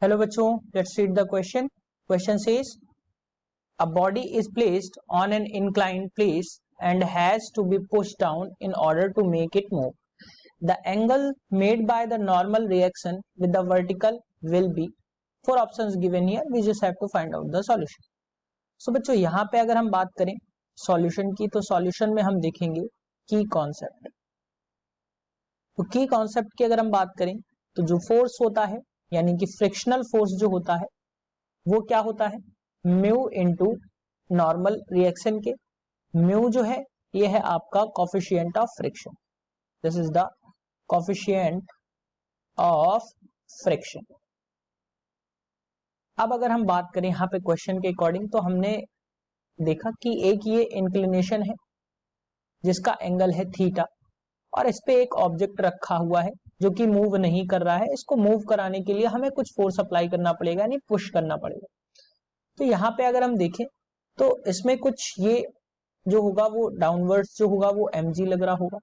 Hello बच्चों, let's read the question. Question says a body is placed on an inclined place and has to be pushed down in order to make it move. The angle made by the normal reaction with the vertical will be. Four options given here. We just have to find out the solution. So बच्चों, यहाँ पे अगर हम बात करें solution की, तो solution में हम देखेंगे की कॉन्सेप्ट. तो की कॉन्सेप्ट की अगर हम बात करें तो जो फोर्स होता है यानी कि फ्रिक्शनल फोर्स जो होता है वो क्या होता है, म्यू इनटू नॉर्मल रिएक्शन के. म्यू जो है ये है आपका coefficient of friction. This is the coefficient of friction. अब अगर हम बात करें यहाँ पे क्वेश्चन के अकॉर्डिंग, तो हमने देखा कि एक ये इंक्लिनेशन है जिसका एंगल है थीटा, और इस पे एक ऑब्जेक्ट रखा हुआ है जो कि मूव नहीं कर रहा है. इसको मूव कराने के लिए हमें कुछ फोर्स अप्लाई करना पड़ेगा, यानी पुश करना पड़ेगा. तो यहाँ पे अगर हम देखें तो इसमें कुछ ये जो होगा वो डाउनवर्ड्स जो होगा वो mg लग रहा होगा.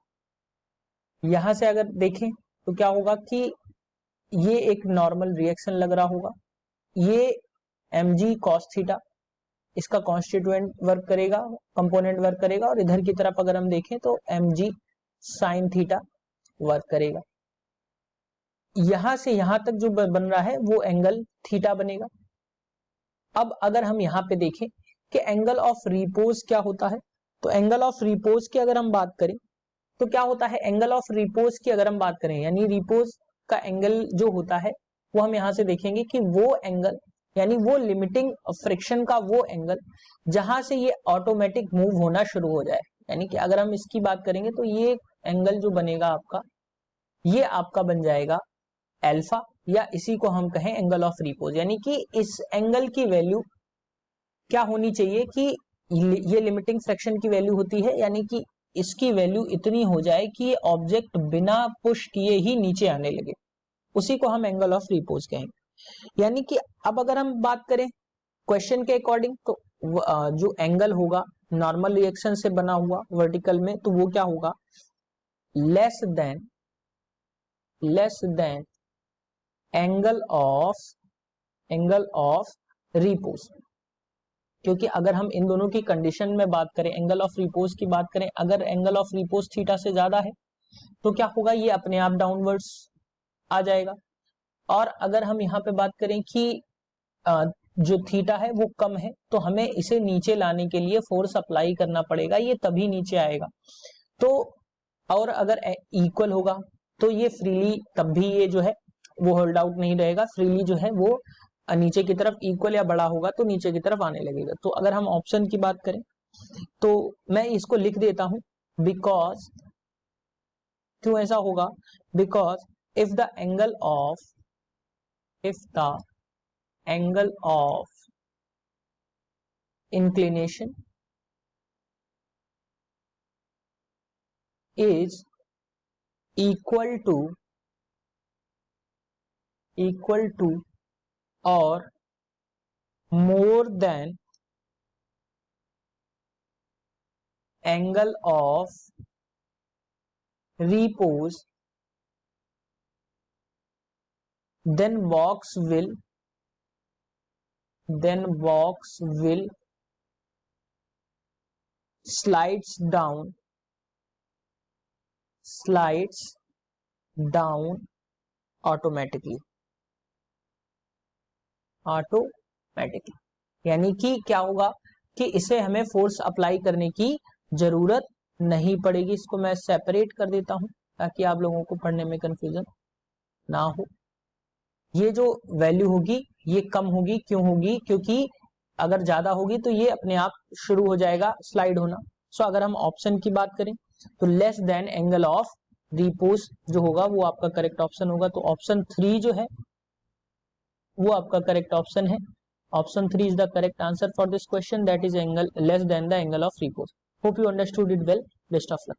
यहां से अगर देखें तो क्या होगा कि ये एक नॉर्मल रिएक्शन लग रहा होगा. ये mg cos थीटा इसका कॉन्स्टिट्यूएंट वर्क करेगा, कंपोनेंट वर्क करेगा, और इधर की तरफ अगर हम देखें तो mg साइन थीटा वर्क करेगा. यहां से यहां तक जो बन रहा है वो एंगल थीटा बनेगा. अब अगर हम यहां पे देखें कि एंगल ऑफ रिपोज क्या होता है, तो एंगल ऑफ रिपोज की अगर हम बात करें तो क्या होता है, एंगल ऑफ रिपोज की अगर हम बात करें यानी रिपोज का एंगल जो होता है वो हम यहां से देखेंगे कि वो एंगल यानी वो लिमिटिंग फ्रिक्शन का वो एंगल जहां से ये ऑटोमेटिक मूव होना शुरू हो जाए. यानी कि अगर हम इसकी बात करेंगे तो ये एंगल जो बनेगा आपका, ये आपका बन जाएगा अल्फा, या इसी को हम कहें एंगल ऑफ रिपोज. यानी कि इस एंगल की वैल्यू क्या होनी चाहिए कि ये लिमिटिंग फ्रैक्शन की वैल्यू होती है, यानी कि इसकी वैल्यू इतनी हो जाए कि ये ऑब्जेक्ट बिना पुश किए ही नीचे आने लगे. उसी को हम एंगल ऑफ रिपोज कहेंगे. यानी कि अब अगर हम बात करें क्वेश्चन के अकॉर्डिंग, तो जो एंगल होगा नॉर्मल रिएक्शन से बना हुआ वर्टिकल में, तो वो क्या होगा, less than angle of repose. क्योंकि अगर हम इन दोनों की कंडीशन में बात करें, एंगल ऑफ रिपोज की बात करें, अगर एंगल ऑफ रिपोज थीटा से ज्यादा है तो क्या होगा, ये अपने आप डाउनवर्ड्स आ जाएगा. और अगर हम यहाँ पे बात करें कि जो थीटा है वो कम है, तो हमें इसे नीचे लाने के लिए फोर्स अप्लाई करना पड़ेगा, ये तभी नीचे आएगा. तो और अगर इक्वल होगा तो ये फ्रीली तब भी ये जो है वो होल्ड आउट नहीं रहेगा, फ्रीली जो है वो नीचे की तरफ इक्वल या बड़ा होगा तो नीचे की तरफ आने लगेगा. तो अगर हम ऑप्शन की बात करें तो मैं इसको लिख देता हूं, बिकॉज, क्यों ऐसा होगा, because if the angle of inclination is equal to or more than angle of repose, then box will slides down automatically. यानी कि क्या होगा कि इसे हमें फोर्स अप्लाई करने की जरूरत नहीं पड़ेगी. इसको मैं सेपरेट कर देता हूं ताकि आप लोगों को पढ़ने में कंफ्यूजन ना हो. ये जो वैल्यू होगी ये कम होगी. क्यों होगी, क्योंकि अगर ज्यादा होगी तो ये अपने आप शुरू हो जाएगा स्लाइड होना. सो अगर हम ऑप्शन की बात करें तो less than angle of repose जो होगा वो आपका करेक्ट ऑप्शन होगा. तो ऑप्शन 3 जो है वो आपका करेक्ट ऑप्शन है. Option 3 is the correct answer for this question, that is angle less than the angle of repose. Hope you understood it well. Best of luck.